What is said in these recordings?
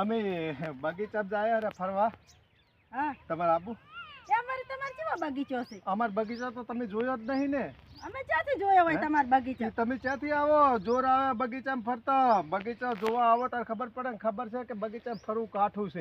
અમે બગીચા જાય રે ફરવા. હા તમારે આબુ? તમારે કેવો બગીચો છે? અમાર બગીચા તો તમે જોયો જ નહીં ને. અમે ક્યાંથી જોયો હોય તમાર બગીચો? તમે ક્યાંથી આવો? જોર આવે બગીચામાં ફરતા. બગીચા જોવા આવો તાર ખબર પડે ને. ખબર છે કે બગીચામાં ફરવું કાઠું છે.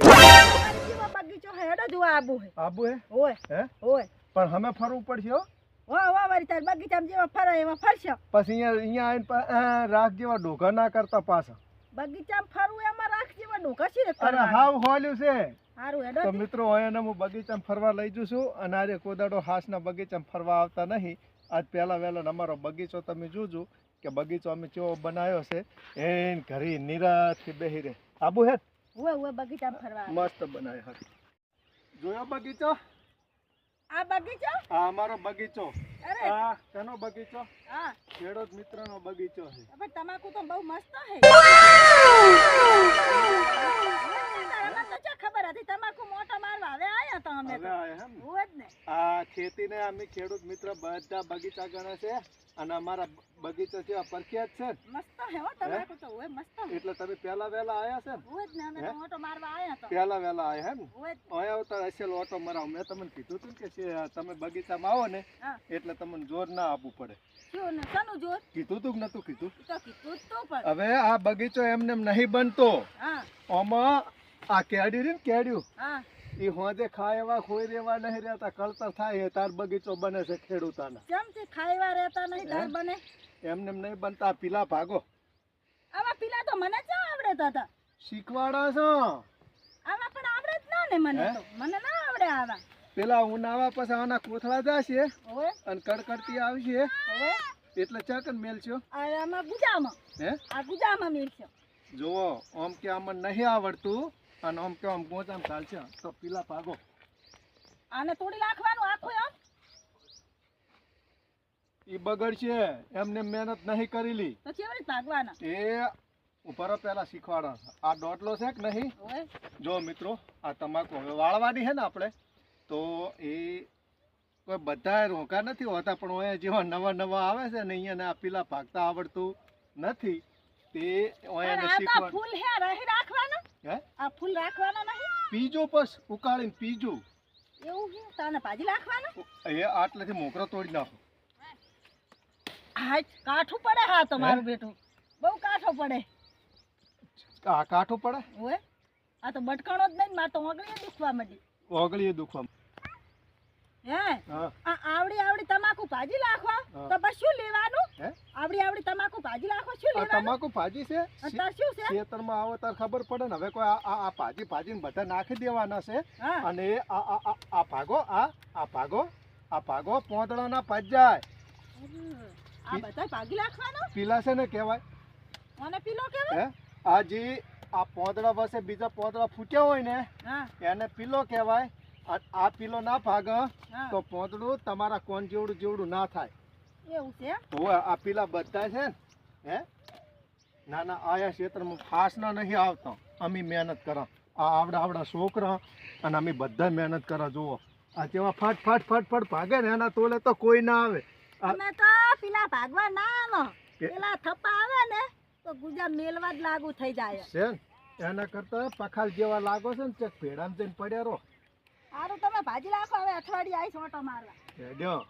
કેવો બગીચો હે? હેડો જોવા આબુ હે. આબુ હે? ઓય હે? ઓય. પણ અમે ફરવું પડશે હો. વાહ વારી તાર બગીચામાં જેવા ફરે એવા ફરશો. પછી અહીંયા આવીને રાખ જેવા ઢોકા ના કરતા પાછા. બગીચામાં ફરવું એમાં રાખ જેવા ઢોકા છે. અરે હાવ હોલ્યું છે. સારું હેડો. તો મિત્રો અહીંયા હું બગીચામાં ફરવા લઈ જઉં છું અને આજે કોદાડો હાસના બગીચામાં ફરવા આવતા નહીં. આજ પહેલા વહેલો અમારો બગીચો તમે જોજો કે બગીચો અમે કેવો બનાવ્યો છે. એન ઘરે નિરાતથી બેહી રહે. આબુ હે? ઓય બગીચામાં ફરવા મસ્ત બનાવ્યો હે. જોયો બગીચો? આ બગીચો? આ અમારો બગીચો. અરે આ કનો બગીચો? હા ખેડૂત મિત્રનો બગીચો છે. પણ તમાકુ તો બહુ મસ્ત હે. ખબર હતી તમાકુ મોટો મારવા હવે આયા તો અમે. હવે આયા હે ને? હોય જ ને. આ ખેતીને અમે ખેડૂત મિત્ર બધા બગીચા ગણે છે અને અમારા બગીચા છે પ્રખ્યાત છે. મસ્ત હે હો તમાકુ તો હોય મસ્ત. એટલે તમે પહેલા વહેલા આયા છે ને? હોય જ ને અમે તો મોટો મારવા આયા તો. પહેલા વહેલા આયા હે ને? હોય જ. આયા ઉતાર અસલ ઓટો મરાવ. મેં તમને કીધું તું કે તમે બગીચામાં આવો ને એટલે તમને જોર ના આપવું પડે. શું ને સનું જોર? કીધું તું કે નતું કીધું? તો કીધું તો પણ. હવે આ બગીચો એમને એમ નહીં બનતો. હા આમાં આ કેડી રે ને કેડ્યું હા એ હોજે ખાય એવા ખોઈ રેવા નહીં રહેતા. કળતર થાય તાર બગીચો બને છે ખેડૂતાના. કેમ કે ખાઈવા રહેતા નહીં તાર બને? એમને એમ નહીં બનતા. પીલા ભાગો. આવા પીલા તો મને જ આવડે હતા. શીખવાડા છો? આવા પણ આવડે જ ના ને મને તો. મને ના આવડે આવા. પેલા ઉનાળા પછી આના કોથળા જશે ઓય અને કડકડતી આવશે ઓય એટલે ચાકન મેલશો. આમાં ગુજામાં. હે? આ ગુજામાં મિલશે. જુઓ આમ કે અમને નહીં આવડતું અને આમ કે આમ ગોજામ ચાલશે તો પીલા ભાગો. આને તોડી નાખવાનું આખું આમ. ઈ બગડશે. એમને મહેનત નહીં કરેલી તો કેવી રીતે ભાગવાના? એ ઉપર પેલા શીખવાડા. આ દોટલો છે કે નહીં? ઓય જો મિત્રો આ તમાકુ હવે વાળવાની છે ને આપણે તો એ કોઈ બધા રોકા નથી હોતા પણ અહીંયા જેવા નવા નવા આવે છે ને અહીંયા આ પીલા ભાગતા આવડતું નથી તે પણ અહીંયા આ તો શીખવા. ફૂલ હે રહી રાખવાના. હે? આ ફૂલ રાખવાના નહીં. પીજો પસ ઉકાળીને પીજો. એવું છે તને ભાજી રાખવાના. એ આટલેથી મોકરો તોડી નાખો. હા કાઠું પડે. હા તો મારું બેટું બહુ કાઠો પડે. આ કાઠું પડે? ઓય આ તો બટકાણો જ નહીં. માર તો ઓગળીએ દુખવા માંડી. ઓગળીએ દુખવા. હે હા આ આવડી તમાકુ ભાજી નાખવા હા. તો બસ શું લેવાનું? હે? આવડી તમાકુ ભાજી નાખવા શું આ લેવાનું? તમાકુ ભાજી છે. તાર શું છે? ખેતરમાં આવો તાર ખબર પડે ને. હવે કોઈ આ ભાજી ભાજીને બધા નાખી દેવાના છે હા અને આ ભાગો આ ભાગો પોંદડાના પજાય આ બધા ભાગી નાખવાનો. પીલા છે ને કહેવાય. મને પીલો કેવાય. હે? આ જે આ પોંદડા વસે બીજા પોંદડા ફૂટ્યા હોય ને હા એને પીલો કહેવાય. આ પીલો ના ભાગ હા તો પોંદડું તમારા કોણ જેવડું ના થાય. એવું છે. હોય આ પીલા બધા છે ને હે ના ના આયા ક્ષેત્રમાં ફાસના નહીં આવતો. અમે મહેનત કરા. આ આવડા છોકરા અને અમે બધા મહેનત કરા. જુઓ આ જેવા ફટ ભાગે ને એના તોલે તો કોઈ ના આવે. અમે તો પીલા ભાગવા ના આવો. પેલા થપ્પા આવે ને તો ગુજા મેલવા જ લાગુ થઈ જાય છે ને એના કરતા પખાલ જેવા લાગો છે ને ચક ભેડામાં જઈને પડ્યા રહો. સારું તમે ભાજી નાખો. હવે અઠવાડિયે આવીશ ઓટો મારવા. હેડ્યો.